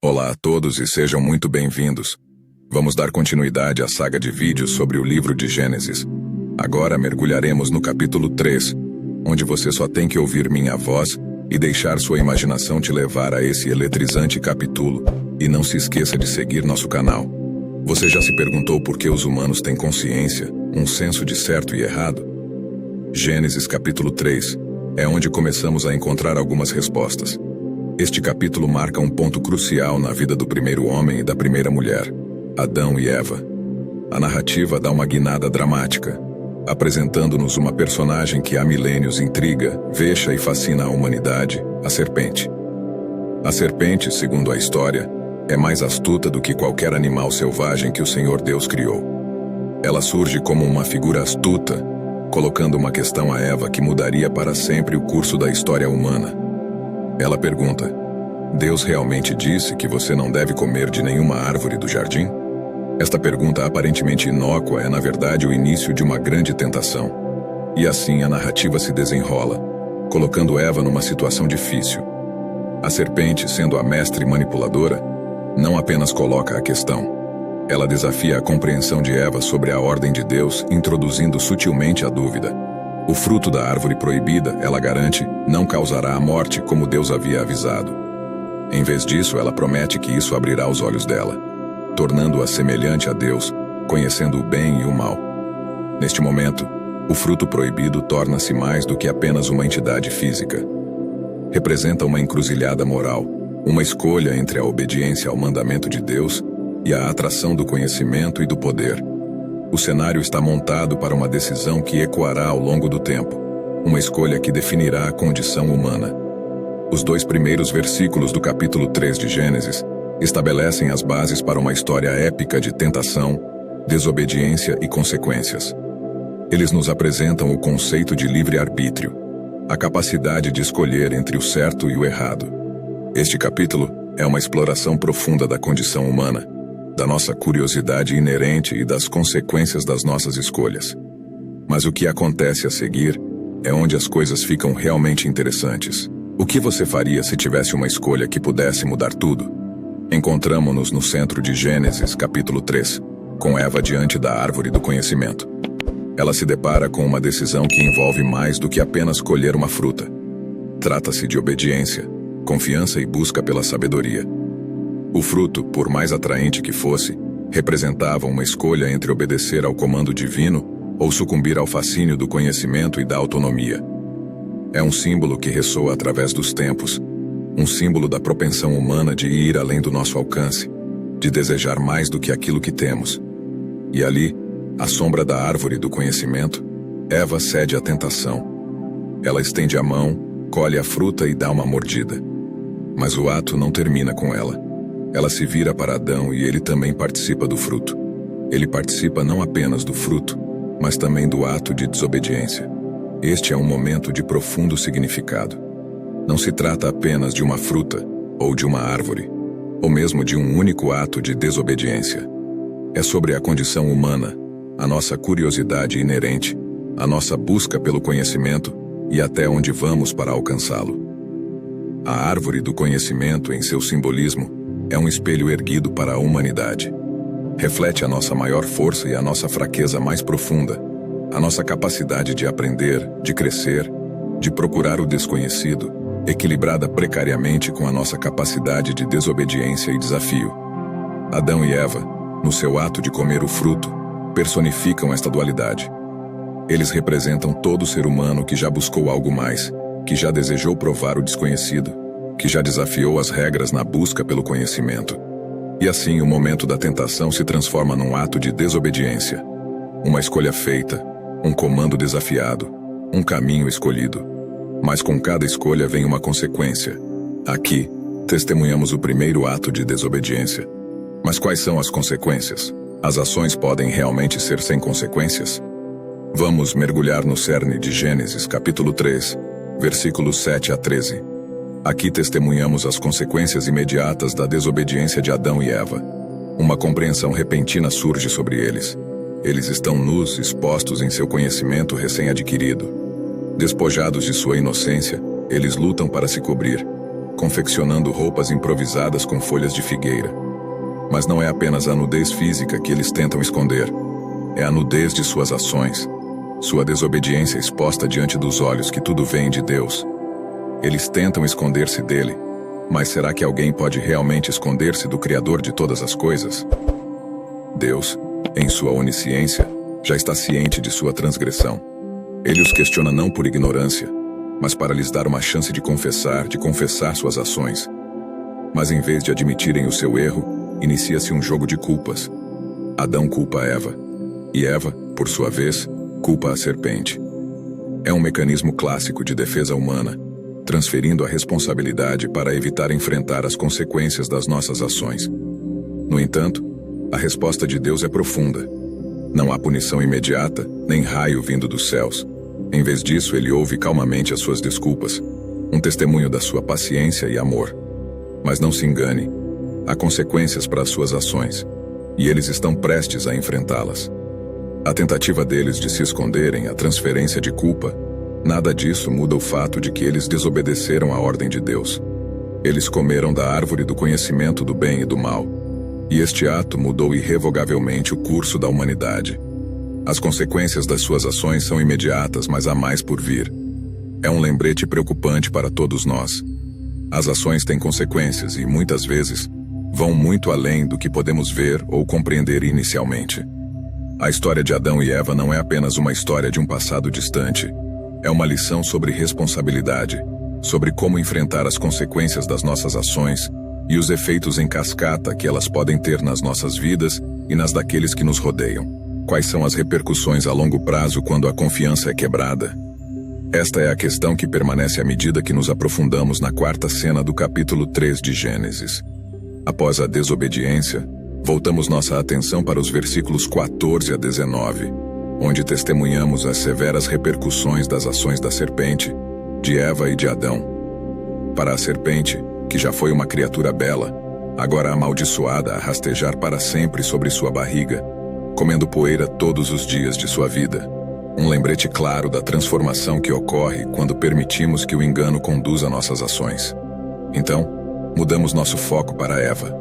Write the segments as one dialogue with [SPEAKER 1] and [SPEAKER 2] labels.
[SPEAKER 1] Olá a todos e sejam muito bem-vindos. Vamos dar continuidade à saga de vídeos sobre o livro de Gênesis. Agora mergulharemos no capítulo 3, onde você só tem que ouvir minha voz e deixar sua imaginação te levar a esse eletrizante capítulo. E não se esqueça de seguir nosso canal. Você já se perguntou por que os humanos têm consciência, um senso de certo e errado? Gênesis capítulo 3 é onde começamos a encontrar algumas respostas. Este capítulo marca um ponto crucial na vida do primeiro homem e da primeira mulher, Adão e Eva. A narrativa dá uma guinada dramática, apresentando-nos uma personagem que há milênios intriga, vexa e fascina a humanidade, a serpente. A serpente, segundo a história, é mais astuta do que qualquer animal selvagem que o Senhor Deus criou. Ela surge como uma figura astuta, colocando uma questão a Eva que mudaria para sempre o curso da história humana. Ela pergunta: Deus realmente disse que você não deve comer de nenhuma árvore do jardim? Esta pergunta aparentemente inócua é na verdade o início de uma grande tentação. E assim a narrativa se desenrola, colocando Eva numa situação difícil. A serpente, sendo a mestre manipuladora, não apenas coloca a questão. Ela desafia a compreensão de Eva sobre a ordem de Deus, introduzindo sutilmente a dúvida. O fruto da árvore proibida, ela garante, não causará a morte como Deus havia avisado. Em vez disso, ela promete que isso abrirá os olhos dela, tornando-a semelhante a Deus, conhecendo o bem e o mal. Neste momento, o fruto proibido torna-se mais do que apenas uma entidade física. Representa uma encruzilhada moral, uma escolha entre a obediência ao mandamento de Deus e a atração do conhecimento e do poder. O cenário está montado para uma decisão que ecoará ao longo do tempo, uma escolha que definirá a condição humana. Os 2 primeiros versículos do capítulo 3 de Gênesis estabelecem as bases para uma história épica de tentação, desobediência e consequências. Eles nos apresentam o conceito de livre-arbítrio, a capacidade de escolher entre o certo e o errado. Este capítulo é uma exploração profunda da condição humana, da nossa curiosidade inerente e das consequências das nossas escolhas. Mas o que acontece a seguir é onde as coisas ficam realmente interessantes. O que você faria se tivesse uma escolha que pudesse mudar tudo? Encontramo-nos no centro de Gênesis, capítulo 3, com Eva diante da árvore do conhecimento. Ela se depara com uma decisão que envolve mais do que apenas colher uma fruta. Trata-se de obediência, confiança e busca pela sabedoria. O fruto, por mais atraente que fosse, representava uma escolha entre obedecer ao comando divino ou sucumbir ao fascínio do conhecimento e da autonomia. É um símbolo que ressoa através dos tempos, um símbolo da propensão humana de ir além do nosso alcance, de desejar mais do que aquilo que temos. E ali, à sombra da árvore do conhecimento, Eva cede à tentação. Ela estende a mão, colhe a fruta e dá uma mordida. Mas o ato não termina com ela. Ela se vira para Adão e ele também participa do fruto. Ele participa não apenas do fruto, mas também do ato de desobediência. Este é um momento de profundo significado. Não se trata apenas de uma fruta, ou de uma árvore, ou mesmo de um único ato de desobediência. É sobre a condição humana, a nossa curiosidade inerente, a nossa busca pelo conhecimento e até onde vamos para alcançá-lo. A árvore do conhecimento, em seu simbolismo, é um espelho erguido para a humanidade. Reflete a nossa maior força e a nossa fraqueza mais profunda, a nossa capacidade de aprender, de crescer, de procurar o desconhecido, equilibrada precariamente com a nossa capacidade de desobediência e desafio. Adão e Eva, no seu ato de comer o fruto, personificam esta dualidade. Eles representam todo ser humano que já buscou algo mais, que já desejou provar o desconhecido, que já desafiou as regras na busca pelo conhecimento. E assim o momento da tentação se transforma num ato de desobediência. Uma escolha feita, um comando desafiado, um caminho escolhido. Mas com cada escolha vem uma consequência. Aqui, testemunhamos o primeiro ato de desobediência. Mas quais são as consequências? As ações podem realmente ser sem consequências? Vamos mergulhar no cerne de Gênesis, capítulo 3, versículos 7 a 13. Aqui testemunhamos as consequências imediatas da desobediência de Adão e Eva. Uma compreensão repentina surge sobre eles. Eles estão nus, expostos em seu conhecimento recém-adquirido. Despojados de sua inocência, eles lutam para se cobrir. confeccionando roupas improvisadas com folhas de figueira. Mas não é apenas a nudez física que eles tentam esconder, é a nudez de suas ações, sua desobediência exposta diante dos olhos que tudo vem de Deus. Eles tentam esconder-se dele, mas será que alguém pode realmente esconder-se do Criador de todas as coisas? Deus, em sua onisciência, já está ciente de sua transgressão. Ele os questiona não por ignorância, mas para lhes dar uma chance de confessar suas ações. Mas em vez de admitirem o seu erro, inicia-se um jogo de culpas. Adão culpa Eva, e Eva, por sua vez, culpa a serpente. É um mecanismo clássico de defesa humana, transferindo a responsabilidade para evitar enfrentar as consequências das nossas ações. No entanto, a resposta de Deus é profunda. Não há punição imediata, nem raio vindo dos céus. Em vez disso, ele ouve calmamente as suas desculpas, um testemunho da sua paciência e amor. Mas não se engane, há consequências para as suas ações, e eles estão prestes a enfrentá-las. A tentativa deles de se esconderem, a transferência de culpa, nada disso muda o fato de que eles desobedeceram à ordem de Deus. Eles comeram da árvore do conhecimento do bem e do mal, e este ato mudou irrevogavelmente o curso da humanidade. As consequências das suas ações são imediatas, mas há mais por vir. É um lembrete preocupante para todos nós. As ações têm consequências e, muitas vezes, vão muito além do que podemos ver ou compreender inicialmente. A história de Adão e Eva não é apenas uma história de um passado distante. É uma lição sobre responsabilidade, sobre como enfrentar as consequências das nossas ações e os efeitos em cascata que elas podem ter nas nossas vidas e nas daqueles que nos rodeiam. Quais são as repercussões a longo prazo quando a confiança é quebrada? Esta é a questão que permanece à medida que nos aprofundamos na quarta cena do capítulo 3 de Gênesis. Após a desobediência, voltamos nossa atenção para os versículos 14 a 19, onde testemunhamos as severas repercussões das ações da serpente, de Eva e de Adão. Para a serpente, que já foi uma criatura bela, agora amaldiçoada a rastejar para sempre sobre sua barriga, comendo poeira todos os dias de sua vida. Um lembrete claro da transformação que ocorre quando permitimos que o engano conduza nossas ações. Então, mudamos nosso foco para Eva.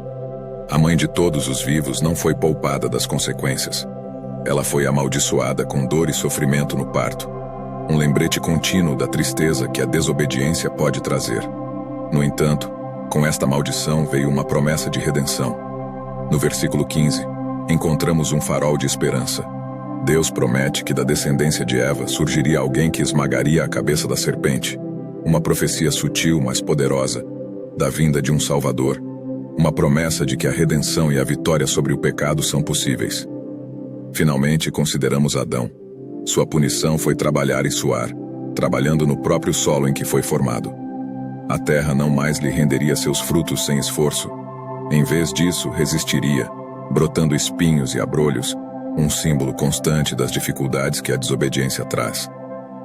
[SPEAKER 1] A mãe de todos os vivos não foi poupada das consequências. Ela foi amaldiçoada com dor e sofrimento no parto. Um lembrete contínuo da tristeza que a desobediência pode trazer. No entanto, com esta maldição veio uma promessa de redenção. No versículo 15, encontramos um farol de esperança. Deus promete que da descendência de Eva surgiria alguém que esmagaria a cabeça da serpente. Uma profecia sutil, mas poderosa, da vinda de um Salvador. Uma promessa de que a redenção e a vitória sobre o pecado são possíveis. Finalmente, consideramos Adão. Sua punição foi trabalhar e suar, trabalhando no próprio solo em que foi formado. A terra não mais lhe renderia seus frutos sem esforço. Em vez disso, resistiria, brotando espinhos e abrolhos, um símbolo constante das dificuldades que a desobediência traz.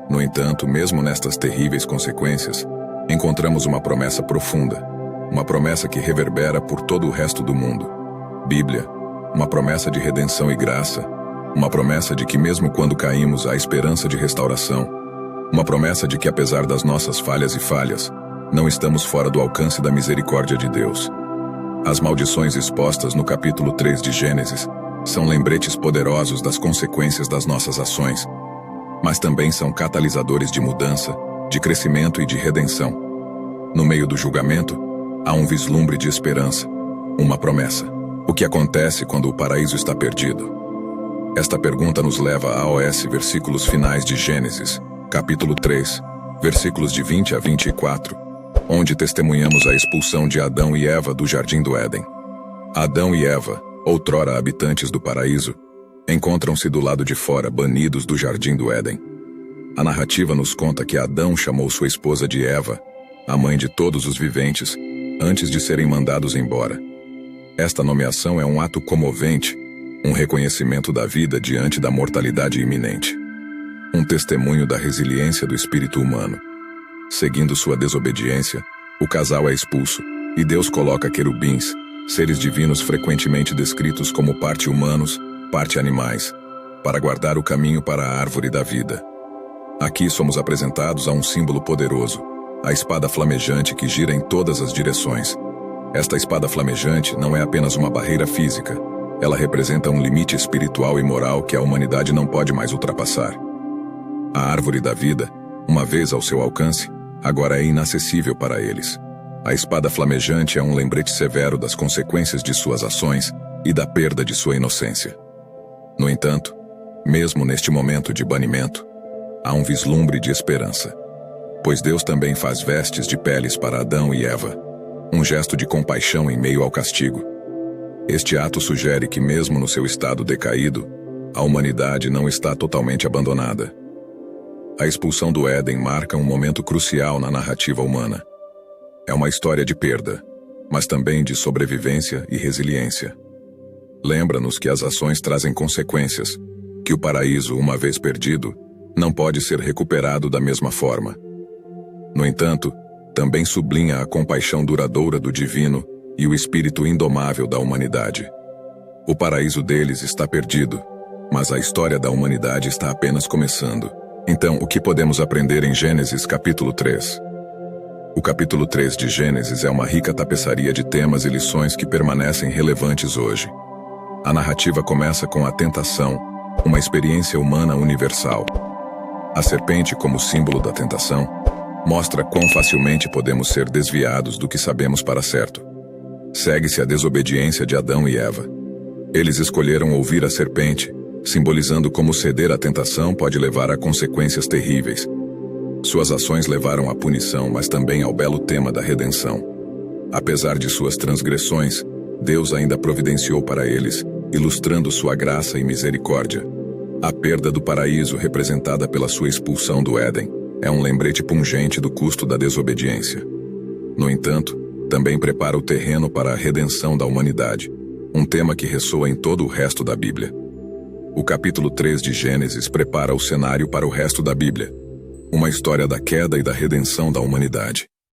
[SPEAKER 1] No entanto, mesmo nestas terríveis consequências, encontramos uma promessa profunda, uma promessa que reverbera por todo o resto do mundo. Bíblia, uma promessa de redenção e graça, uma promessa de que mesmo quando caímos há esperança de restauração, uma promessa de que apesar das nossas falhas e falhas, não estamos fora do alcance da misericórdia de Deus. As maldições expostas no capítulo 3 de Gênesis são lembretes poderosos das consequências das nossas ações, mas também são catalisadores de mudança, de crescimento e de redenção. No meio do julgamento, há um vislumbre de esperança, uma promessa. O que acontece quando o paraíso está perdido? Esta pergunta nos leva aos versículos finais de Gênesis, capítulo 3, versículos de 20 a 24, onde testemunhamos a expulsão de Adão e Eva do Jardim do Éden. Adão e Eva, outrora habitantes do paraíso, encontram-se do lado de fora, banidos do Jardim do Éden. A narrativa nos conta que Adão chamou sua esposa de Eva, a mãe de todos os viventes, antes de serem mandados embora. Esta nomeação é um ato comovente, um reconhecimento da vida diante da mortalidade iminente. Um testemunho da resiliência do espírito humano. Seguindo sua desobediência, o casal é expulso, e Deus coloca querubins, seres divinos frequentemente descritos como parte humanos, parte animais, para guardar o caminho para a árvore da vida. Aqui somos apresentados a um símbolo poderoso, A espada flamejante que gira em todas as direções. Esta espada flamejante não é apenas uma barreira física. Ela representa um limite espiritual e moral que a humanidade não pode mais ultrapassar. A árvore da vida, uma vez ao seu alcance, agora é inacessível para eles. A espada flamejante é um lembrete severo das consequências de suas ações e da perda de sua inocência. No entanto, mesmo neste momento de banimento, há um vislumbre de esperança. Pois Deus também faz vestes de peles para Adão e Eva, um gesto de compaixão em meio ao castigo. Este ato sugere que, mesmo no seu estado decaído, a humanidade não está totalmente abandonada. A expulsão do Éden marca um momento crucial na narrativa humana. É uma história de perda, mas também de sobrevivência e resiliência. Lembra-nos que as ações trazem consequências, que o paraíso, uma vez perdido, não pode ser recuperado da mesma forma. No entanto, também sublinha a compaixão duradoura do divino e o espírito indomável da humanidade. O paraíso deles está perdido, mas a história da humanidade está apenas começando. Então, o que podemos aprender em Gênesis capítulo 3? O capítulo 3 de Gênesis é uma rica tapeçaria de temas e lições que permanecem relevantes hoje. A narrativa começa com a tentação, uma experiência humana universal. A serpente, como símbolo da tentação, mostra quão facilmente podemos ser desviados do que sabemos para certo. Segue-se a desobediência de Adão e Eva. Eles escolheram ouvir a serpente, simbolizando como ceder à tentação pode levar a consequências terríveis. Suas ações levaram à punição, mas também ao belo tema da redenção. Apesar de suas transgressões, Deus ainda providenciou para eles, ilustrando sua graça e misericórdia. A perda do paraíso, representada pela sua expulsão do Éden, é um lembrete pungente do custo da desobediência. No entanto, também prepara o terreno para a redenção da humanidade, um tema que ressoa em todo o resto da Bíblia. O capítulo 3 de Gênesis prepara o cenário para o resto da Bíblia, uma história da queda e da redenção da humanidade.